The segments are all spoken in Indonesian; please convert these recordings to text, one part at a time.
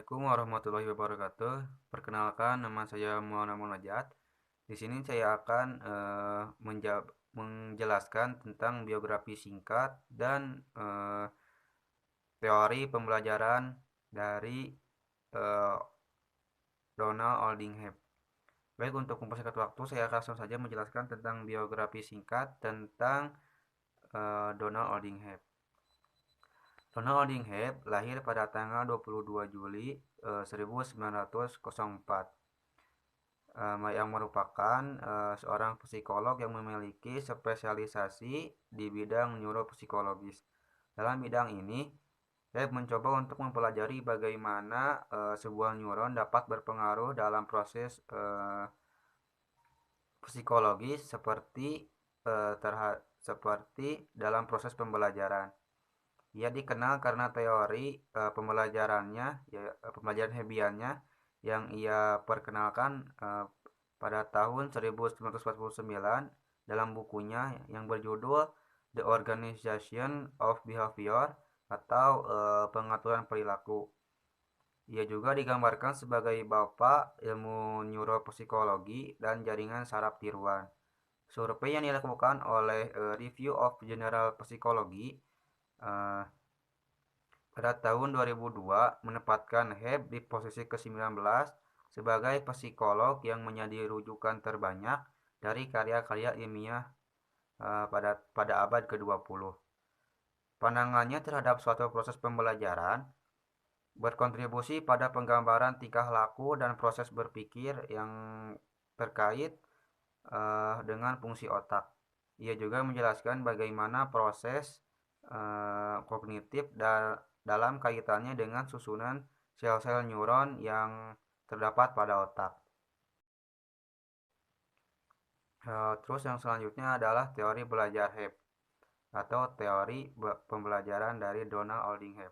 Assalamualaikum warahmatullahi wabarakatuh. Perkenalkan, nama saya Muhammad Munajat. Di sini saya akan menjelaskan tentang biografi singkat dan teori pembelajaran dari eh, Donald Aldingham. Baik, untuk mempersingkat waktu, saya akan langsung saja menjelaskan tentang biografi singkat tentang Donald Aldingham. Donald Aldingham lahir pada tanggal 22 Juli 1904, yang merupakan seorang psikolog yang memiliki spesialisasi di bidang neuropsikologis. Dalam bidang ini, saya mencoba untuk mempelajari bagaimana sebuah neuron dapat berpengaruh dalam proses psikologis seperti dalam proses pembelajaran. Ia dikenal karena teori pembelajaran Hebbiannya yang ia perkenalkan pada tahun 1949 dalam bukunya yang berjudul The Organization of Behavior atau pengaturan perilaku. Ia juga digambarkan sebagai bapak ilmu neuropsikologi dan jaringan saraf tiruan. Survei yang dilakukan oleh Review of General Psychology pada tahun 2002 menempatkan Hebb di posisi ke-19 sebagai psikolog yang menjadi rujukan terbanyak dari karya-karya ilmiah pada abad ke-20. Pandangannya terhadap suatu proses pembelajaran berkontribusi pada penggambaran tingkah laku dan proses berpikir yang terkait dengan fungsi otak. Ia juga menjelaskan bagaimana proses kognitif dalam kaitannya dengan susunan sel-sel neuron yang terdapat pada otak. Terus yang selanjutnya adalah teori belajar Hebb atau teori pembelajaran dari Donald Aldingham.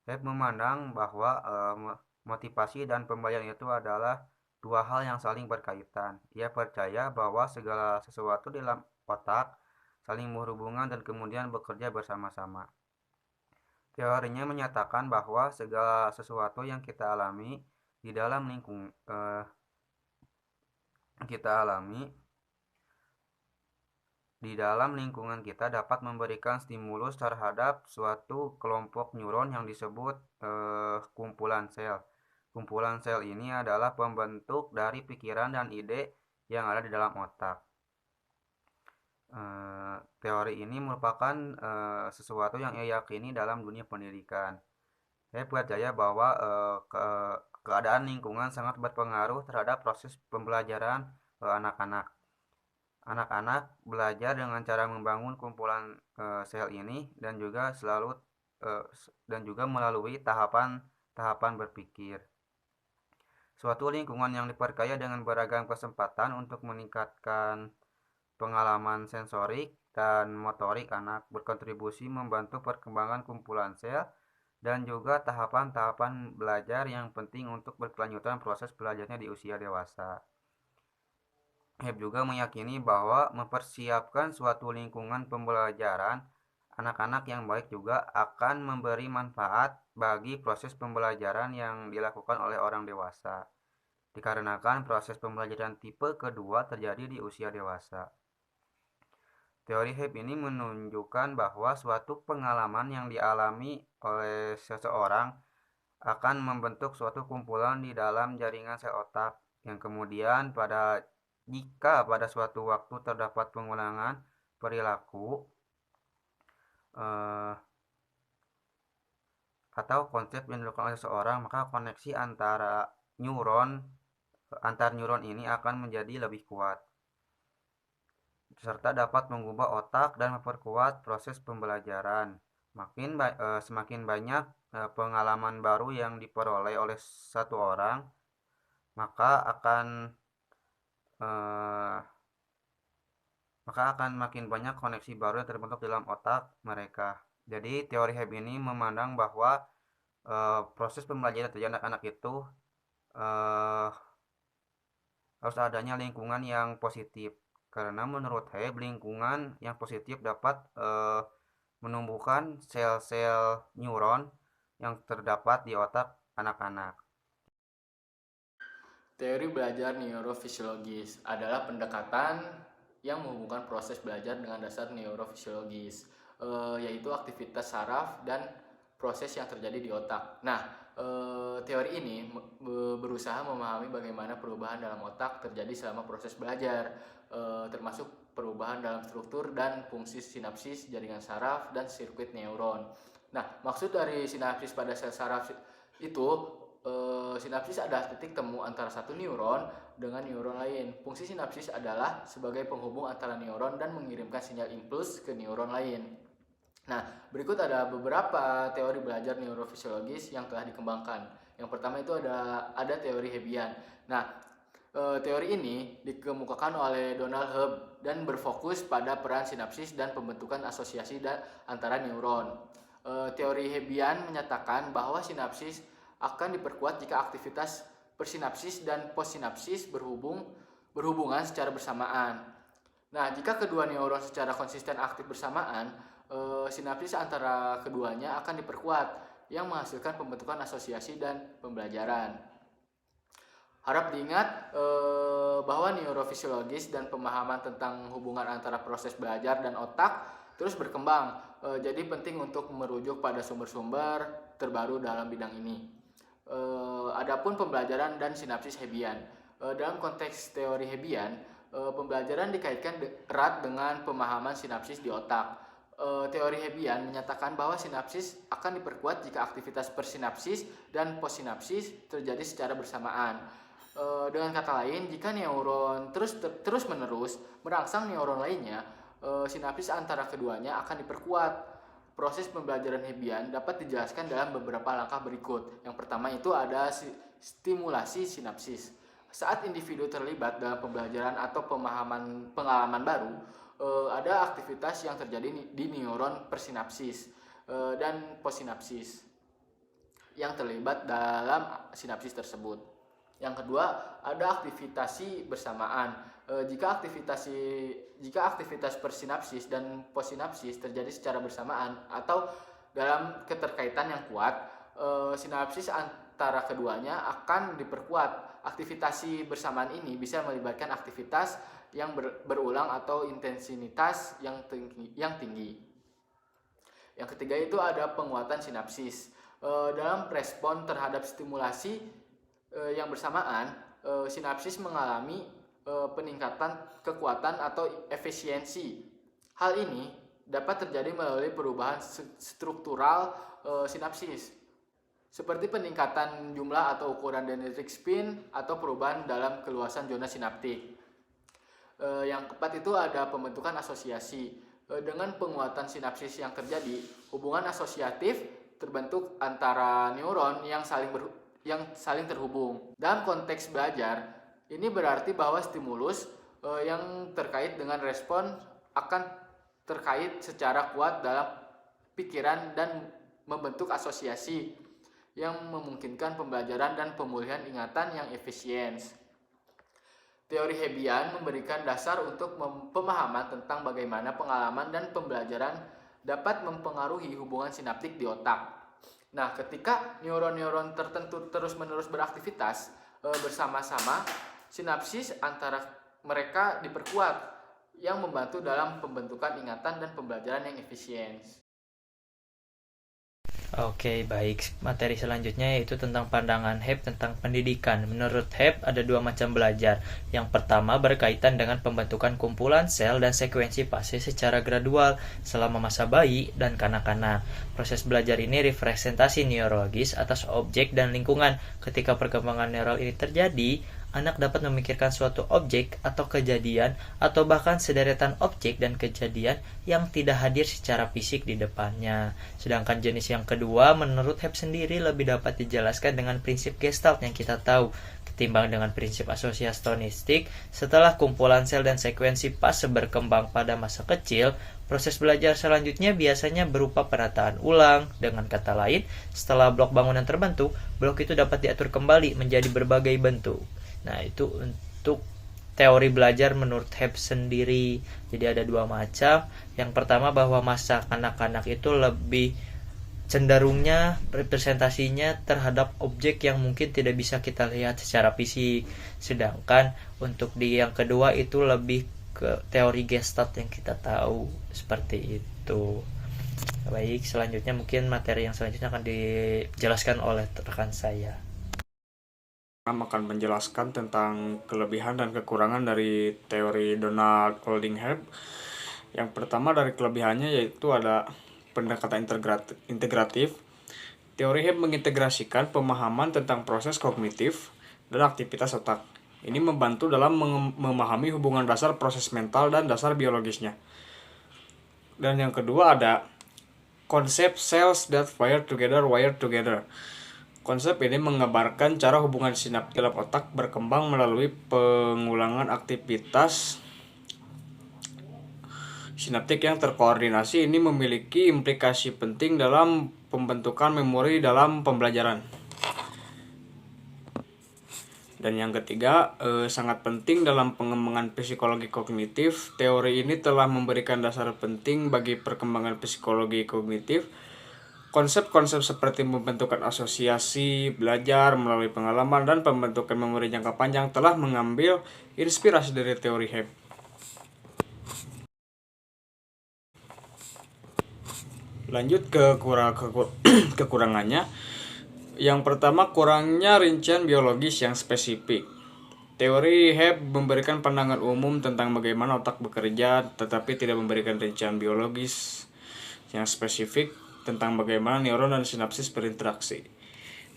Hebb memandang bahwa motivasi dan pembelajaran itu adalah dua hal yang saling berkaitan. Ia percaya bahwa segala sesuatu di dalam otak saling berhubungan dan kemudian bekerja bersama-sama. Teorinya menyatakan bahwa segala sesuatu yang kita alami di dalam lingkungan kita dapat memberikan stimulus terhadap suatu kelompok neuron yang disebut kumpulan sel. Kumpulan sel ini adalah pembentuk dari pikiran dan ide yang ada di dalam otak. Teori ini merupakan sesuatu yang ia yakini dalam dunia pendidikan. Saya percaya bahwa keadaan lingkungan sangat berpengaruh terhadap proses pembelajaran anak-anak. Anak-anak belajar dengan cara membangun kumpulan sel ini dan juga melalui tahapan berpikir. Suatu lingkungan yang diperkaya dengan beragam kesempatan untuk meningkatkan pengalaman sensorik dan motorik anak berkontribusi membantu perkembangan kumpulan sel dan juga tahapan-tahapan belajar yang penting untuk berkelanjutan proses belajarnya di usia dewasa. Hebb juga meyakini bahwa mempersiapkan suatu lingkungan pembelajaran anak-anak yang baik juga akan memberi manfaat bagi proses pembelajaran yang dilakukan oleh orang dewasa, dikarenakan proses pembelajaran tipe kedua terjadi di usia dewasa. Teori Hebb ini menunjukkan bahwa suatu pengalaman yang dialami oleh seseorang akan membentuk suatu kumpulan di dalam jaringan sel otak yang kemudian jika pada suatu waktu terdapat pengulangan perilaku atau konsep yang dilakukan oleh seseorang, maka koneksi antar neuron ini akan menjadi lebih kuat serta dapat mengubah otak dan memperkuat proses pembelajaran. Semakin banyak pengalaman baru yang diperoleh oleh satu orang, maka akan makin banyak koneksi baru yang terbentuk dalam otak mereka. Jadi teori Hebb ini memandang bahwa proses pembelajaran dari anak-anak itu harus adanya lingkungan yang positif. Karena menurut Hebb, lingkungan yang positif dapat menumbuhkan sel-sel neuron yang terdapat di otak anak-anak. Teori belajar neurofisiologis adalah pendekatan yang menghubungkan proses belajar dengan dasar neurofisiologis, yaitu aktivitas saraf dan proses yang terjadi di otak. Nah, teori ini berusaha memahami bagaimana perubahan dalam otak terjadi selama proses belajar, termasuk perubahan dalam struktur dan fungsi sinapsis, jaringan saraf, dan sirkuit neuron. Nah, maksud dari sinapsis pada sel saraf itu, sinapsis adalah titik temu antara satu neuron dengan neuron lain. Fungsi sinapsis adalah sebagai penghubung antara neuron dan mengirimkan sinyal impuls ke neuron lain. Nah, berikut ada beberapa teori belajar neurofisiologis yang telah dikembangkan. Yang pertama itu ada teori Hebbian. Nah, teori ini dikemukakan oleh Donald Hebb dan berfokus pada peran sinapsis dan pembentukan asosiasi antara neuron. Teori Hebbian menyatakan bahwa sinapsis akan diperkuat jika aktivitas persinapsis dan postsinapsis berhubungan secara bersamaan. Nah, jika kedua neuron secara konsisten aktif bersamaan, sinapsis antara keduanya akan diperkuat yang menghasilkan pembentukan asosiasi dan pembelajaran. Harap diingat bahwa neurofisiologis dan pemahaman tentang hubungan antara proses belajar dan otak terus berkembang. Jadi penting untuk merujuk pada sumber-sumber terbaru dalam bidang ini. Adapun pembelajaran dan sinapsis Hebbian. Dalam konteks teori Hebbian, pembelajaran dikaitkan erat dengan pemahaman sinapsis di otak. Teori Hebbian menyatakan bahwa sinapsis akan diperkuat jika aktivitas persinapsis dan postsinapsis terjadi secara bersamaan. Dengan kata lain, jika neuron terus-menerus merangsang neuron lainnya, sinapsis antara keduanya akan diperkuat. Proses pembelajaran Hebbian dapat dijelaskan dalam beberapa langkah berikut. Yang pertama itu ada stimulasi sinapsis. Saat individu terlibat dalam pembelajaran atau pengalaman baru, ada aktivitas yang terjadi di neuron persinapsis dan postsinapsis yang terlibat dalam sinapsis tersebut. Yang kedua, ada aktivitasi bersamaan. Jika aktivitas persinapsis dan postsinapsis terjadi secara bersamaan atau dalam keterkaitan yang kuat, sinapsis antara keduanya akan diperkuat. Aktivitasi bersamaan ini bisa melibatkan aktivitas yang berulang atau intensitas yang tinggi. Yang ketiga itu ada penguatan sinapsis. Dalam respon terhadap stimulasi yang bersamaan, sinapsis mengalami peningkatan kekuatan atau efisiensi. Hal ini dapat terjadi melalui perubahan struktural sinapsis, seperti peningkatan jumlah atau ukuran dendritic spin atau perubahan dalam keluasan zona sinaptik. Yang keempat itu ada pembentukan asosiasi. Dengan penguatan sinapsis yang terjadi, hubungan asosiatif terbentuk antara neuron yang saling terhubung. Dalam konteks belajar, ini berarti bahwa stimulus yang terkait dengan respon akan terkait secara kuat dalam pikiran dan membentuk asosiasi yang memungkinkan pembelajaran dan pemulihan ingatan yang efisien. Teori Hebbian memberikan dasar untuk pemahaman tentang bagaimana pengalaman dan pembelajaran dapat mempengaruhi hubungan sinaptik di otak. Nah, ketika neuron-neuron tertentu terus-menerus beraktivitas bersama-sama, sinapsis antara mereka diperkuat yang membantu dalam pembentukan ingatan dan pembelajaran yang efisien. Oke, baik. Materi selanjutnya yaitu tentang pandangan Hebb tentang pendidikan. Menurut Hebb, ada dua macam belajar. Yang pertama berkaitan dengan pembentukan kumpulan sel dan sekuensi fase secara gradual selama masa bayi dan kanak-kanak. Proses belajar ini representasi neurologis atas objek dan lingkungan. Ketika perkembangan neural ini terjadi, anak dapat memikirkan suatu objek atau kejadian atau bahkan sederetan objek dan kejadian yang tidak hadir secara fisik di depannya. Sedangkan jenis yang kedua menurut Hebb sendiri lebih dapat dijelaskan dengan prinsip Gestalt yang kita tahu ketimbang dengan prinsip asosiasionistik. Setelah kumpulan sel dan sekuensi fase berkembang pada masa kecil, proses belajar selanjutnya biasanya berupa penataan ulang. Dengan kata lain, setelah blok bangunan terbentuk, blok itu dapat diatur kembali menjadi berbagai bentuk. Nah, itu untuk teori belajar menurut Hebb sendiri. Jadi ada dua macam. Yang pertama bahwa masa kanak-kanak itu lebih cenderungnya representasinya terhadap objek yang mungkin tidak bisa kita lihat secara fisik. Sedangkan untuk di yang kedua itu lebih ke teori Gestalt yang kita tahu seperti itu. Baik, selanjutnya mungkin materi yang selanjutnya akan dijelaskan oleh rekan saya. Akan menjelaskan tentang kelebihan dan kekurangan dari teori Donald Holding Hebb. Yang pertama dari kelebihannya yaitu ada pendekatan integratif. Teori Hebb mengintegrasikan pemahaman tentang proses kognitif dan aktivitas otak. Ini membantu dalam memahami hubungan dasar proses mental dan dasar biologisnya. Dan yang kedua ada konsep cells that wire together. Konsep ini menggambarkan cara hubungan sinaptik dalam otak berkembang melalui pengulangan aktivitas sinaptik yang terkoordinasi. Ini memiliki implikasi penting dalam pembentukan memori dalam pembelajaran. Dan yang ketiga, sangat penting dalam pengembangan psikologi kognitif. Teori ini telah memberikan dasar penting bagi perkembangan psikologi kognitif. Konsep-konsep seperti pembentukan asosiasi, belajar melalui pengalaman, dan pembentukan memori jangka panjang telah mengambil inspirasi dari teori Hebb. Lanjut ke kekurangannya. Yang pertama, kurangnya rincian biologis yang spesifik. Teori Hebb memberikan pandangan umum tentang bagaimana otak bekerja, tetapi tidak memberikan rincian biologis yang spesifik tentang bagaimana neuron dan sinapsis berinteraksi.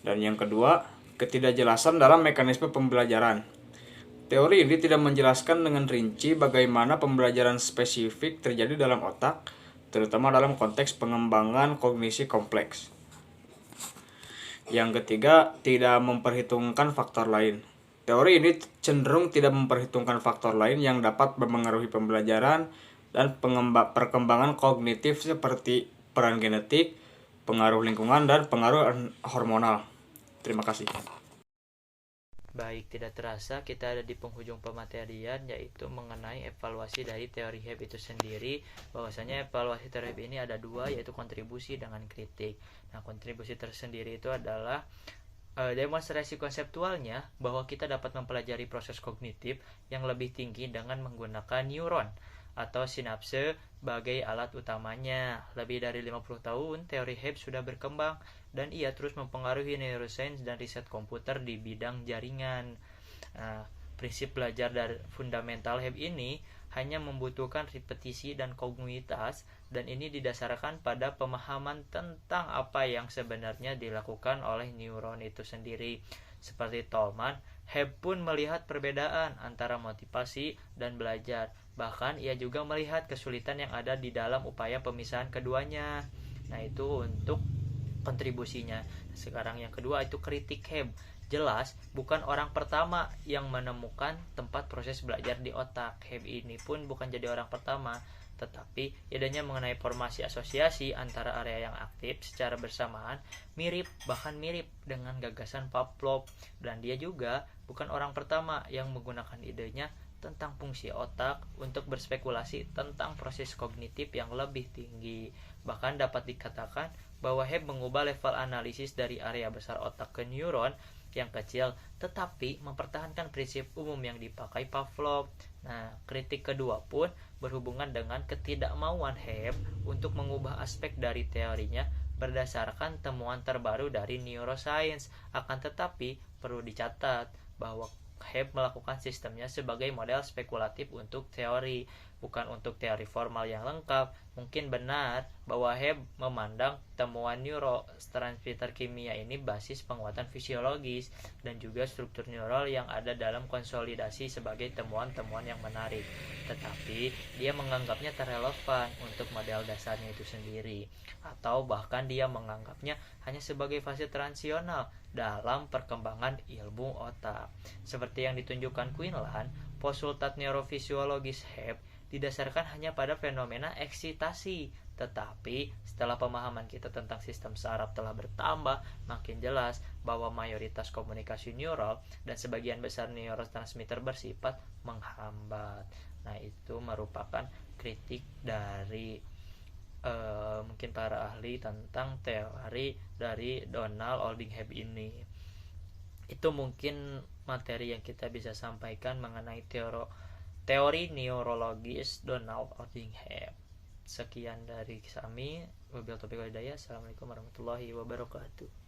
Dan yang kedua, ketidakjelasan dalam mekanisme pembelajaran. Teori ini tidak menjelaskan dengan rinci bagaimana pembelajaran spesifik terjadi dalam otak, terutama dalam konteks pengembangan kognisi kompleks. Yang ketiga, tidak memperhitungkan faktor lain. Teori ini cenderung tidak memperhitungkan faktor lain yang dapat mempengaruhi pembelajaran dan perkembangan kognitif seperti peran genetik, pengaruh lingkungan, dan pengaruh hormonal. Terima kasih. Baik, tidak terasa kita ada di penghujung pematerian, yaitu mengenai evaluasi dari teori Hebb itu sendiri. Bahwasanya evaluasi teori Hebb ini ada dua, yaitu kontribusi dengan kritik. Nah, kontribusi tersendiri itu adalah demonstrasi konseptualnya bahwa kita dapat mempelajari proses kognitif yang lebih tinggi dengan menggunakan neuron atau sinapse sebagai alat utamanya. Lebih dari 50 tahun, teori Hebb sudah berkembang dan ia terus mempengaruhi neuroscience dan riset komputer di bidang jaringan. Prinsip belajar dari fundamental Hebb ini hanya membutuhkan repetisi dan kontinuitas, dan ini didasarkan pada pemahaman tentang apa yang sebenarnya dilakukan oleh neuron itu sendiri. Seperti Tolman, Hebb pun melihat perbedaan antara motivasi dan belajar. Bahkan ia juga melihat kesulitan yang ada di dalam upaya pemisahan keduanya. Nah, itu untuk kontribusinya. Sekarang yang kedua itu kritik Hebb. Jelas bukan orang pertama yang menemukan tempat proses belajar di otak. Hebb ini pun bukan jadi orang pertama, tetapi idenya mengenai formasi asosiasi antara area yang aktif secara bersamaan bahkan mirip dengan gagasan Pavlov. Dan dia juga bukan orang pertama yang menggunakan idenya tentang fungsi otak untuk berspekulasi tentang proses kognitif yang lebih tinggi. Bahkan dapat dikatakan bahwa Hebb mengubah level analisis dari area besar otak ke neuron yang kecil, tetapi mempertahankan prinsip umum yang dipakai Pavlov. Nah, kritik kedua pun berhubungan dengan ketidakmauan Hebb untuk mengubah aspek dari teorinya berdasarkan temuan terbaru dari neuroscience. Akan tetapi, perlu dicatat bahwa Hebb melakukan sistemnya sebagai model spekulatif untuk teori, bukan untuk teori formal yang lengkap. Mungkin benar bahwa Hebb memandang temuan neurotransmitter kimia ini basis penguatan fisiologis dan juga struktur neural yang ada dalam konsolidasi sebagai temuan-temuan yang menarik. Tetapi dia menganggapnya terrelevan untuk model dasarnya itu sendiri, atau bahkan dia menganggapnya hanya sebagai fase transisional dalam perkembangan ilmu otak. Seperti yang ditunjukkan Quinlan, postulat neurofisiologis Hebb didasarkan hanya pada fenomena eksitasi. Tetapi setelah pemahaman kita tentang sistem saraf telah bertambah, makin jelas bahwa mayoritas komunikasi neural dan sebagian besar neurotransmitter bersifat menghambat. Nah, itu merupakan kritik dari mungkin para ahli tentang teori dari Donald Oldingham ini. Itu mungkin materi yang kita bisa sampaikan mengenai teori neurologis Donald Oldingham. Sekian dari kami. Wabillahi taufiq wal hidayah. Assalamualaikum warahmatullahi wabarakatuh.